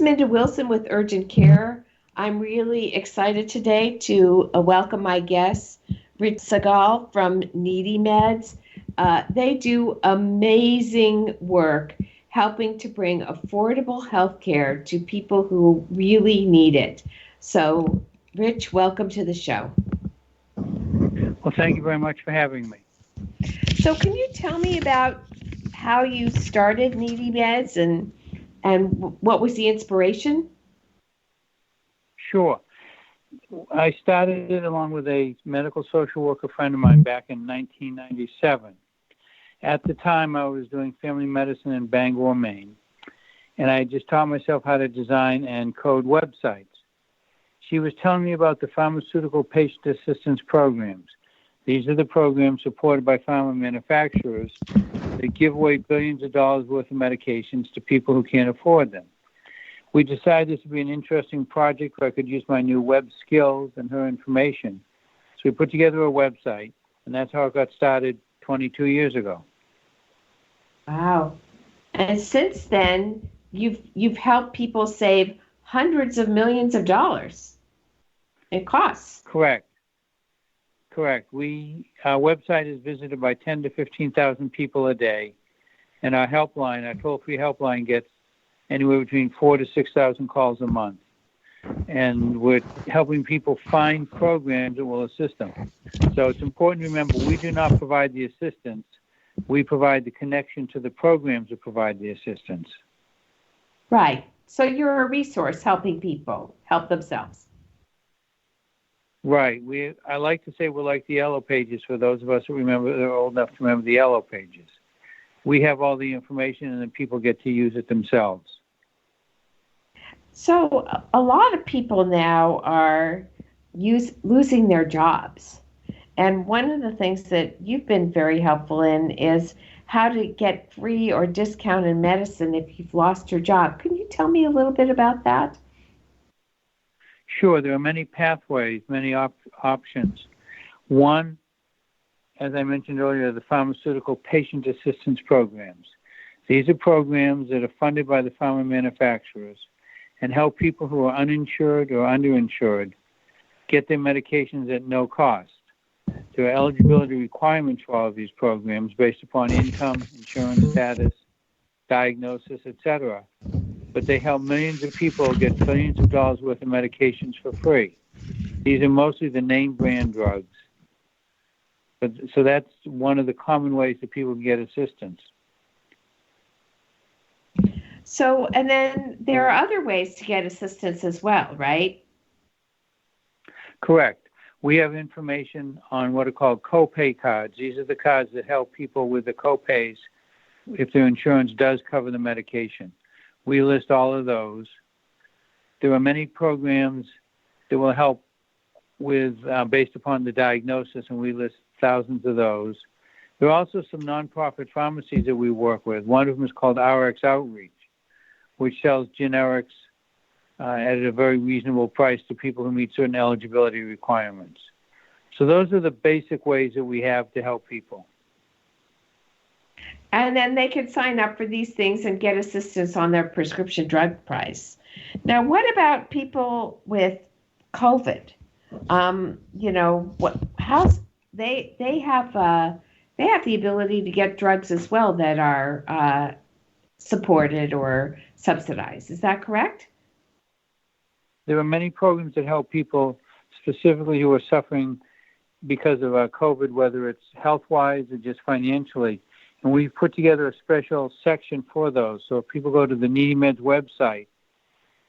Minda Wilson with Urgent Care. I'm really excited today to welcome my guest, Rich Sagall from Needy Meds. They do amazing work helping to bring affordable health care to people who really need it. So, Rich, welcome to the show. Well, thank you very much for having me. So, can you tell me about how you started Needy Meds and what was the inspiration? Sure. I started it along with a medical social worker friend of mine back in 1997. At the time, I was doing family medicine in Bangor, Maine, and I just taught myself how to design and code websites. She was telling me about the pharmaceutical patient assistance programs. These are the programs supported by pharma manufacturers that give away billions of dollars worth of medications to people who can't afford them. We decided this would be an interesting project where I could use my new web skills and her information. So we put together a website, and that's how it got started 22 years ago. Wow. And since then, you've helped people save hundreds of millions of dollars in costs. Correct. Our website is visited by 10 to 15,000 people a day, and our helpline, our toll-free helpline, gets anywhere between 4,000 to 6,000 calls a month. And we're helping people find programs that will assist them. So it's important to remember we do not provide the assistance. We provide the connection to the programs that provide the assistance. Right. So you're a resource helping people help themselves. Right. I like to say we're like the Yellow Pages for those of us who are old enough to remember the Yellow Pages. We have all the information, and then people get to use it themselves. So a lot of people now are losing their jobs. And one of the things that you've been very helpful in is how to get free or discounted medicine if you've lost your job. Can you tell me a little bit about that? Sure. There are many pathways, many options. One, as I mentioned earlier, the pharmaceutical patient assistance programs. These are programs that are funded by the pharma manufacturers and help people who are uninsured or underinsured get their medications at no cost. There are eligibility requirements for all of these programs based upon income, insurance status, diagnosis, etc. But they help millions of people get billions of dollars worth of medications for free. These are mostly the name brand drugs. So that's one of the common ways that people can get assistance. So, and then there are other ways to get assistance as well, right? Correct. We have information on what are called Copay Cards. These are the cards that help people with the copays if their insurance does cover the medication. We list all of those. There are many programs that will help with based upon the diagnosis, and we list thousands of those. There are also some nonprofit pharmacies that we work with. One of them is called RX Outreach, which sells generics at a very reasonable price to people who meet certain eligibility requirements. So those are the basic ways that we have to help people. And then they can sign up for these things and get assistance on their prescription drug price. Now, what about people with COVID? They have the ability to get drugs as well that are supported or subsidized. Is that correct? There are many programs that help people specifically who are suffering because of COVID, whether it's health-wise or just financially. And we've put together a special section for those. So if people go to the Needy Meds website,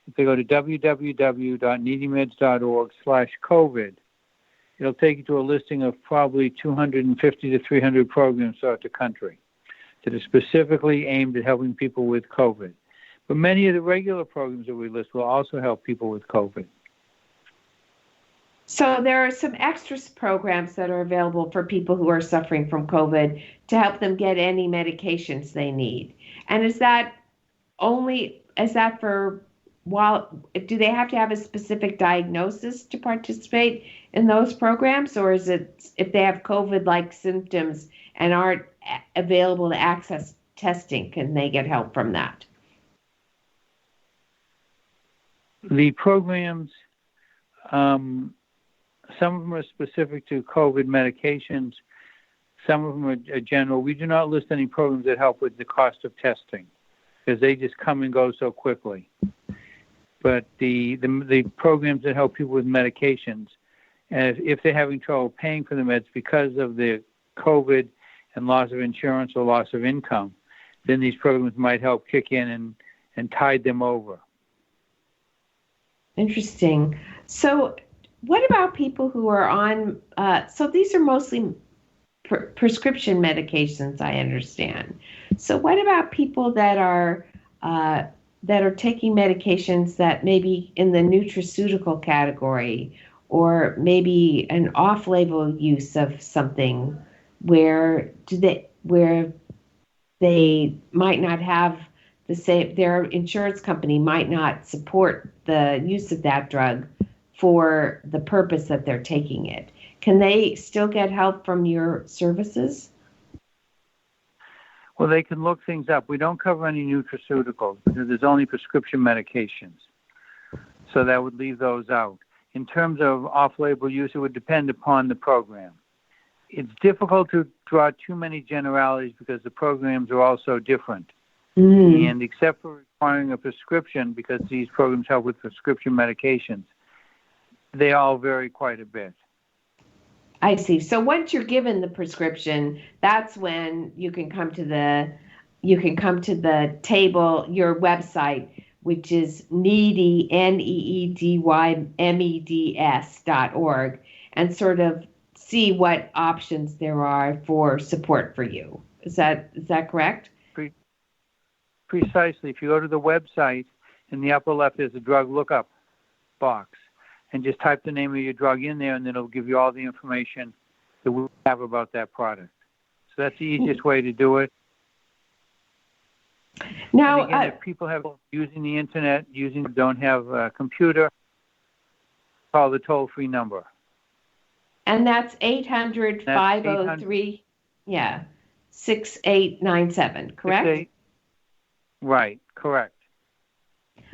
if they go to www.needymeds.org/COVID, it'll take you to a listing of probably 250 to 300 programs throughout the country that are specifically aimed at helping people with COVID. But many of the regular programs that we list will also help people with COVID. So there are some extra programs that are available for people who are suffering from COVID to help them get any medications they need. And do they have to have a specific diagnosis to participate in those programs? Or is it if they have COVID-like symptoms and aren't available to access testing, can they get help from that? The programs, some of them are specific to COVID medications. Some of them are general. We do not list any programs that help with the cost of testing because they just come and go so quickly. But the programs that help people with medications, and if they're having trouble paying for the meds because of the COVID and loss of insurance or loss of income, then these programs might help kick in and tide them over. Interesting. So what about people who are on, so these are mostly prescription medications, I understand. So what about people that are taking medications that maybe in the nutraceutical category, or maybe an off-label use of something where they might not have the same, their insurance company might not support the use of that drug for the purpose that they're taking it. Can they still get help from your services? Well, they can look things up. We don't cover any nutraceuticals because there's only prescription medications. So that would leave those out. In terms of off-label use, it would depend upon the program. It's difficult to draw too many generalities because the programs are all so different. Mm. And except for requiring a prescription, because these programs help with prescription medications, they all vary quite a bit. I see. So once you're given the prescription, that's when you can come to the table, your website, which is needy, needymeds.org, and sort of see what options there are for support for you. Is that correct? Precisely. If you go to the website, in the upper left there's a drug lookup box, and just type the name of your drug in there, and then it'll give you all the information that we have about that product. So that's the easiest way to do it. Now, and again, if people have using the internet, don't have a computer, call the toll-free number. And that's 800-503, 6897, correct? Right, correct.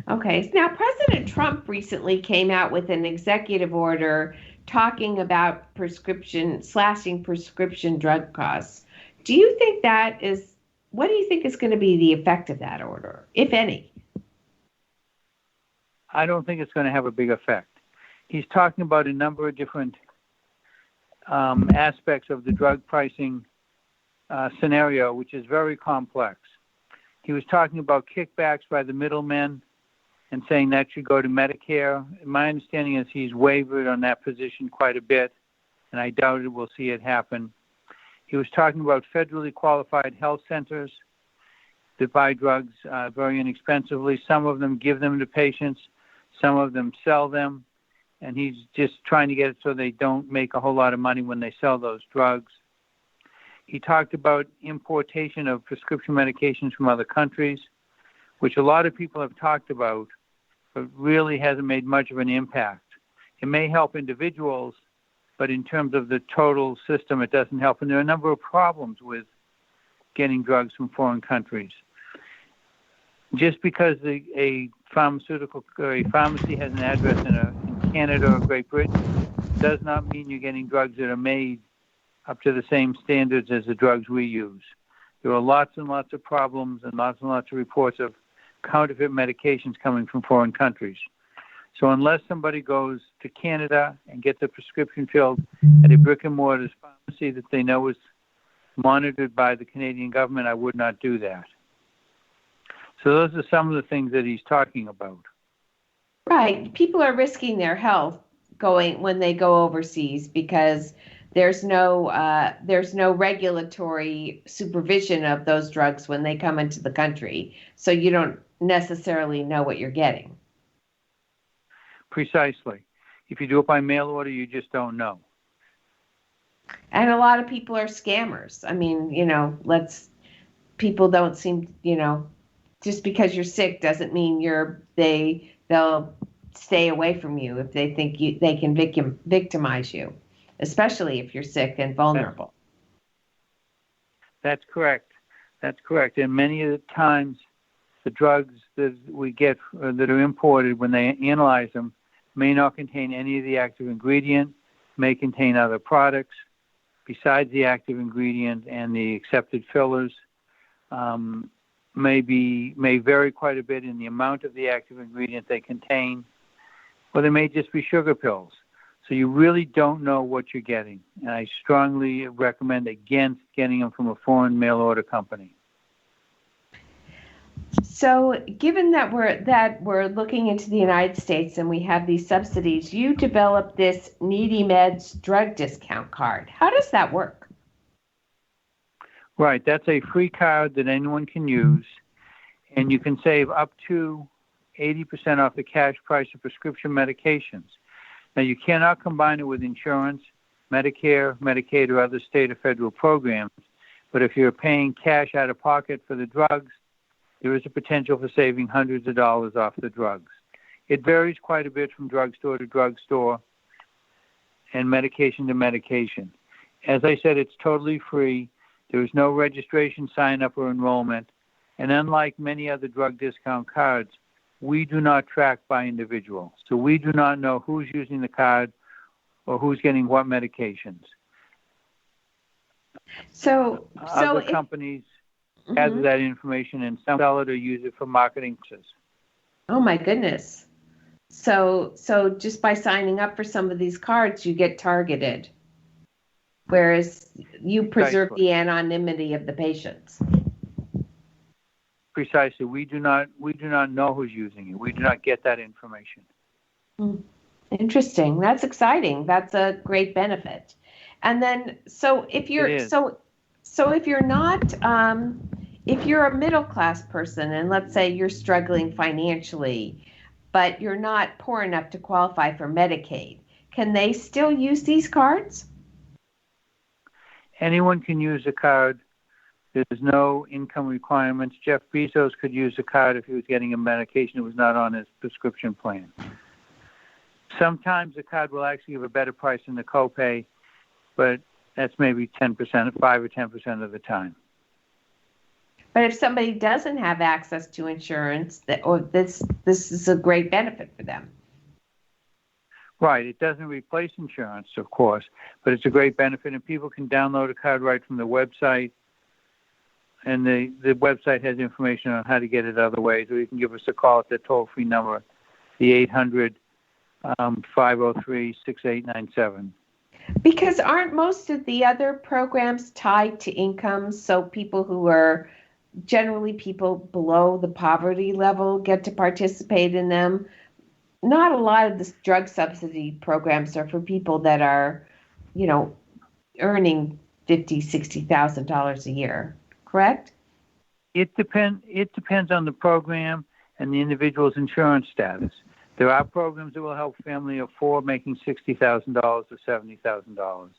Okay. Now, President Trump recently came out with an executive order talking about slashing prescription drug costs. What do you think is going to be the effect of that order, if any? I don't think it's going to have a big effect. He's talking about a number of different aspects of the drug pricing scenario, which is very complex. He was talking about kickbacks by the middlemen and saying that should go to Medicare. My understanding is he's wavered on that position quite a bit, and I doubt we'll see it happen. He was talking about federally qualified health centers that buy drugs very inexpensively. Some of them give them to patients. Some of them sell them. And he's just trying to get it so they don't make a whole lot of money when they sell those drugs. He talked about importation of prescription medications from other countries, which a lot of people have talked about, but really hasn't made much of an impact. It may help individuals, but in terms of the total system, it doesn't help. And there are a number of problems with getting drugs from foreign countries. Just because a pharmacy has an address in Canada or Great Britain does not mean you're getting drugs that are made up to the same standards as the drugs we use. There are lots and lots of problems and lots of reports of counterfeit medications coming from foreign countries. So unless somebody goes to Canada and gets a prescription filled at a brick-and-mortar pharmacy that they know is monitored by the Canadian government, I would not do that. So those are some of the things that he's talking about. Right. People are risking their health when they go overseas because there's no regulatory supervision of those drugs when they come into the country. So you don't necessarily know what you're getting. Precisely. If you do it by mail order, you just don't know. And a lot of people are scammers. I mean, people don't seem, just because you're sick doesn't mean they'll stay away from you if they think they can victimize you, especially if you're sick and vulnerable. That's correct. And many of the times the drugs that we get that are imported, when they analyze them, may not contain any of the active ingredient, may contain other products besides the active ingredient and the accepted fillers, may vary quite a bit in the amount of the active ingredient they contain, or they may just be sugar pills. So you really don't know what you're getting. And I strongly recommend against getting them from a foreign mail order company. So, given that we're looking into the United States and we have these subsidies, you developed this Needy Meds drug discount card. How does that work? Right, that's a free card that anyone can use, and you can save up to 80% off the cash price of prescription medications. Now, you cannot combine it with insurance, Medicare, Medicaid, or other state or federal programs, but if you're paying cash out of pocket for the drugs, there is a potential for saving hundreds of dollars off the drugs. It varies quite a bit from drugstore to drugstore and medication to medication. As I said, it's totally free. There is no registration, sign-up, or enrollment. And unlike many other drug discount cards, we do not track by individual. So we do not know who's using the card or who's getting what medications. Other companies gather that information and sell it or use it for marketing purposes. Oh my goodness. So just by signing up for some of these cards, you get targeted, whereas you preserve the anonymity of the patients. Precisely. We do not know who's using it. We do not get that information. Interesting. That's exciting. That's a great benefit. And then, so if you're if you're not if you're a middle class person and let's say you're struggling financially, but you're not poor enough to qualify for Medicaid, can they still use these cards? Anyone can use a card. There's no income requirements. Jeff Bezos could use a card if he was getting a medication that was not on his prescription plan. Sometimes the card will actually give a better price than the copay, but that's maybe 10%, 5 or 10% of the time. But if somebody doesn't have access to insurance, this is a great benefit for them. Right. It doesn't replace insurance, of course, but it's a great benefit, and people can download a card right from the website. And the website has information on how to get it other ways, or you can give us a call at the toll-free number, the 800-503-6897. Because aren't most of the other programs tied to income, so people who are generally people below the poverty level get to participate in them? Not a lot of the drug subsidy programs are for people that are, earning $50,000, $60,000 a year. Correct? It depends on the program and the individual's insurance status. There are programs that will help family of four making $60,000 or $70,000.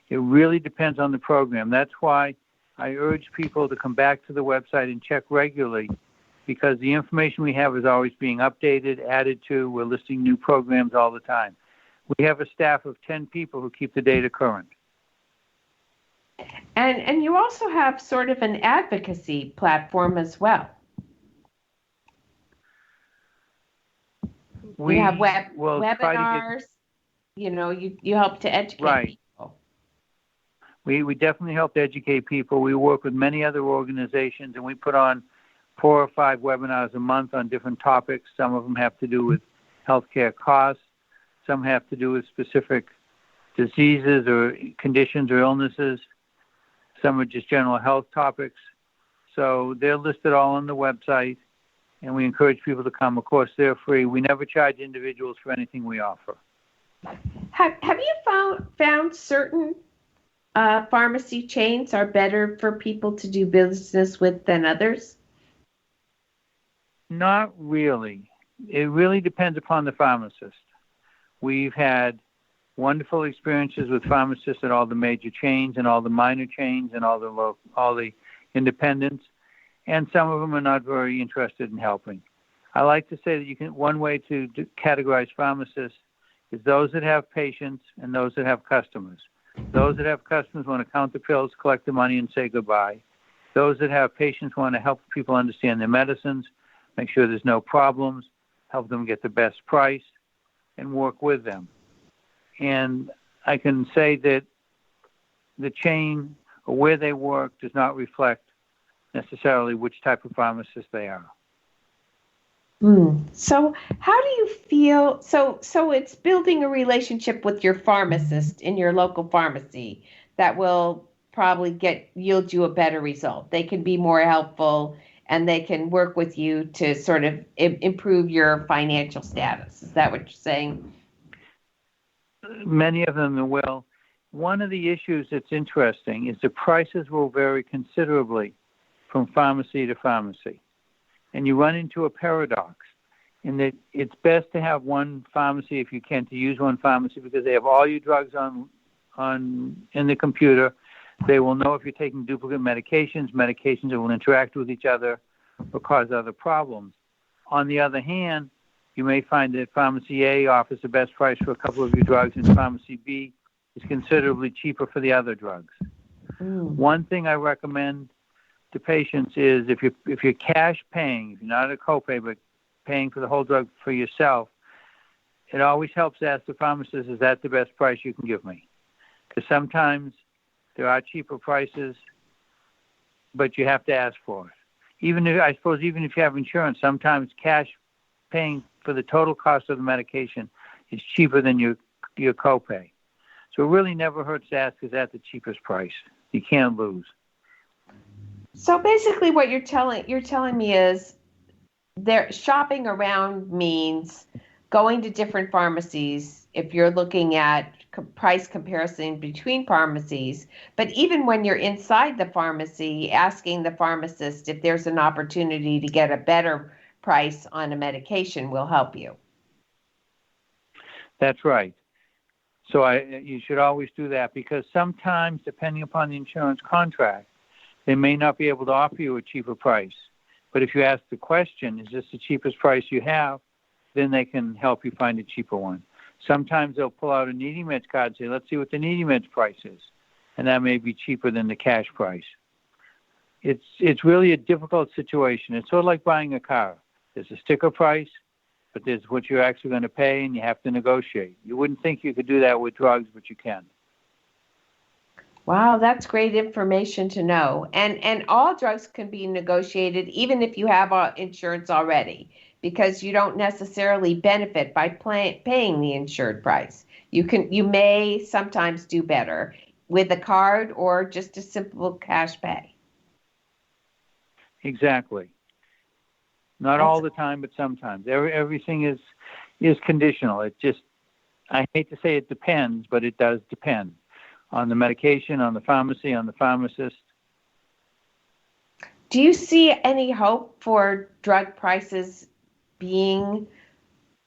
It really depends on the program. That's why I urge people to come back to the website and check regularly, because the information we have is always being updated, added to. We're listing new programs all the time. We have a staff of 10 people who keep the data current. And you also have sort of an advocacy platform as well. We have webinars. You help to educate people. We definitely help to educate people. We work with many other organizations, and we put on 4 or 5 webinars a month on different topics. Some of them have to do with healthcare costs. Some have to do with specific diseases or conditions or illnesses. Some are just general health topics. So they're listed all on the website, and we encourage people to come. Of course, they're free. We never charge individuals for anything we offer. Have you found certain pharmacy chains are better for people to do business with than others? Not really. It really depends upon the pharmacist. We've had wonderful experiences with pharmacists at all the major chains and all the minor chains and all the independents, and some of them are not very interested in helping. I like to say that one way to categorize pharmacists is those that have patients and those that have customers. Those that have customers want to count the pills, collect the money, and say goodbye. Those that have patients want to help people understand their medicines. make sure there's no problems, help them get the best price, and work with them. And I can say that the chain or where they work does not reflect necessarily which type of pharmacist they are. So how do you feel? So it's building a relationship with your pharmacist in your local pharmacy that will probably yield you a better result. They can be more helpful and they can work with you to sort of improve your financial status. Is that what you're saying? Many of them will. One of the issues that's interesting is the prices will vary considerably from pharmacy to pharmacy. And you run into a paradox in that it's best to have one pharmacy, if you can, to use one pharmacy because they have all your drugs in the computer. They will know if you're taking duplicate medications that will interact with each other or cause other problems. On the other hand, you may find that pharmacy A offers the best price for a couple of your drugs and pharmacy B is considerably cheaper for the other drugs. One thing I recommend to patients is if you're cash paying, if you're not a copay, but paying for the whole drug for yourself, it always helps to ask the pharmacist, is that the best price you can give me? Because sometimes there are cheaper prices, but you have to ask for it. Even if you have insurance, sometimes cash paying for the total cost of the medication is cheaper than your copay. So it really never hurts to ask, is that the cheapest price? You can't lose. So basically what you're telling me is shopping around means going to different pharmacies if you're looking at price comparison between pharmacies, but even when you're inside the pharmacy, asking the pharmacist if there's an opportunity to get a better price on a medication will help you. That's right. So you should always do that because sometimes, depending upon the insurance contract, they may not be able to offer you a cheaper price. But if you ask the question, is this the cheapest price you have, then they can help you find a cheaper one. Sometimes they'll pull out a Needy Meds card and say, let's see what the Needy Meds price is. And that may be cheaper than the cash price. It's really a difficult situation. It's sort of like buying a car. There's a sticker price, but there's what you're actually going to pay, and you have to negotiate. You wouldn't think you could do that with drugs, but you can. Wow, that's great information to know. And all drugs can be negotiated even if you have insurance already, because you don't necessarily benefit by paying the insured price. You may sometimes do better with a card or just a simple cash pay. Exactly. Not all the time, but sometimes. Everything is conditional. I hate to say it depends, but it does depend on the medication, on the pharmacy, on the pharmacist. Do you see any hope for drug prices being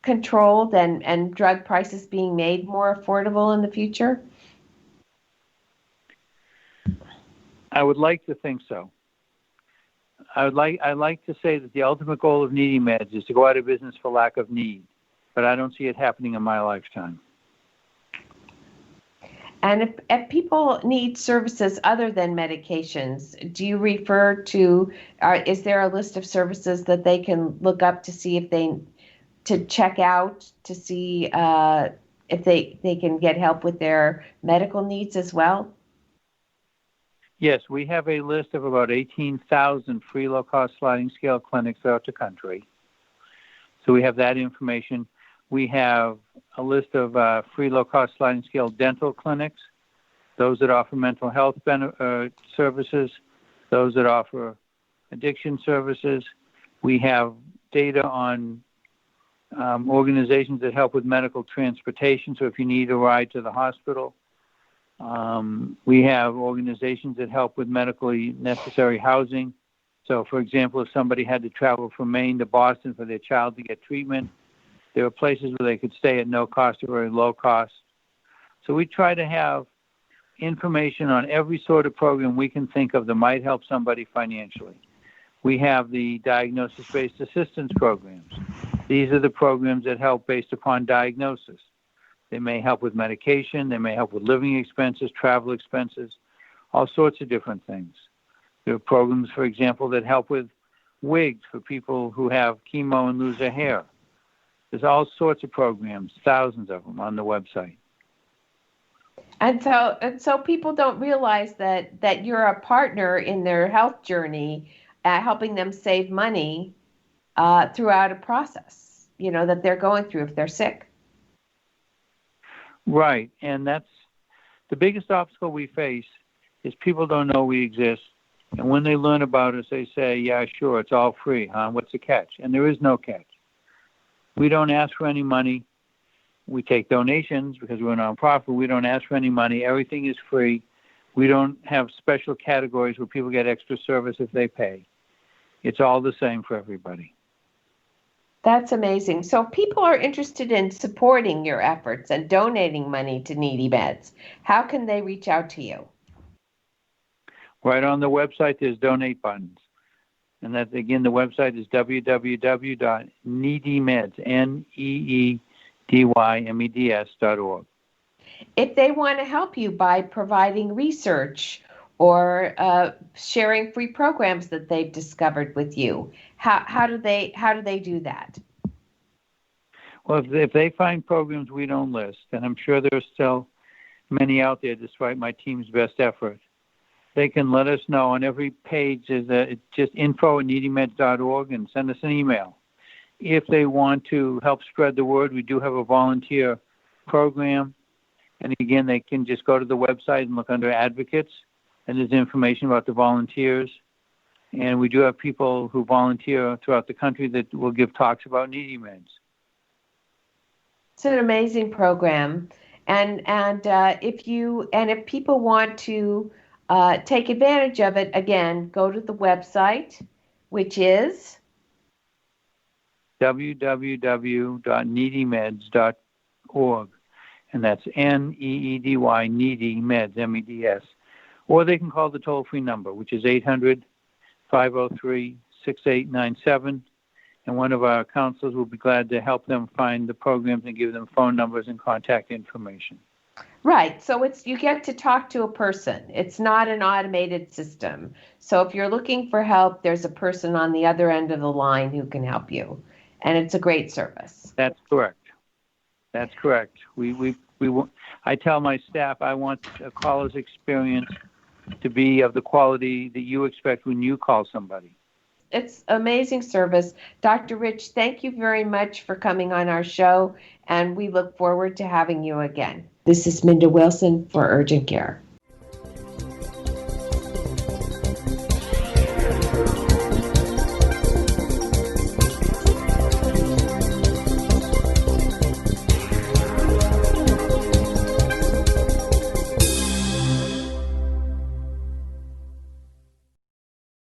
controlled and drug prices being made more affordable in the future? I would like to think so. I'd like to say that the ultimate goal of Needy Meds is to go out of business for lack of need, but I don't see it happening in my lifetime. And if people need services other than medications, do you refer to, is there a list of services that they can look up to see to check out, to see if they can get help with their medical needs as well? Yes, we have a list of about 18,000 free low-cost sliding scale clinics throughout the country. So we have that information. We have a list of free low-cost sliding scale dental clinics, those that offer mental health services, those that offer addiction services. We have data on organizations that help with medical transportation, so if you need a ride to the hospital. We have organizations that help with medically necessary housing. So, for example, if somebody had to travel from Maine to Boston for their child to get treatment, there are places where they could stay at no cost or very low cost. So we try to have information on every sort of program we can think of that might help somebody financially. We have the diagnosis-based assistance programs. These are the programs that help based upon diagnosis. They may help with medication. They may help with living expenses, travel expenses, all sorts of different things. There are programs, for example, that help with wigs for people who have chemo and lose their hair. There's all sorts of programs, thousands of them on the website. And so people don't realize that you're a partner in their health journey, helping them save money throughout a process, that they're going through if they're sick. Right, and that's the biggest obstacle we face is people don't know we exist. And when they learn about us, they say, yeah, sure, it's all free, huh? What's the catch? And there is no catch. We don't ask for any money. We take donations because we're a nonprofit. We don't ask for any money. Everything is free. We don't have special categories where people get extra service if they pay. It's all the same for everybody. That's amazing. So people are interested in supporting your efforts and donating money to Needy Meds. How can they reach out to you? Right on the website, there's donate buttons. And that, again, the website is www.needymeds, needymeds.org. If they want to help you by providing research or sharing free programs that they've discovered with you, how do they do that? Well, if they find programs we don't list, and I'm sure there's still many out there despite my team's best effort, they can let us know. On every page is it's just info@needymeds.org, and send us an email. If they want to help spread the word, we do have a volunteer program. And again, they can just go to the website and look under advocates, and there's information about the volunteers. And we do have people who volunteer throughout the country that will give talks about Needy Meds. It's an amazing program. And if people want to take advantage of it, again, go to the website, which is www.needymeds.org, and that's NEEDY, Needy Meds, MEDS. Or they can call the toll-free number, which is 800-503-6897, and one of our counselors will be glad to help them find the programs and give them phone numbers and contact information. Right. So you get to talk to a person. It's not an automated system. So if you're looking for help, there's a person on the other end of the line who can help you. And it's a great service. That's correct. That's correct. I tell my staff I want a caller's experience to be of the quality that you expect when you call somebody. It's amazing service. Dr. Rich, thank you very much for coming on our show, and we look forward to having you again. This is Minda Wilson for Urgent Care.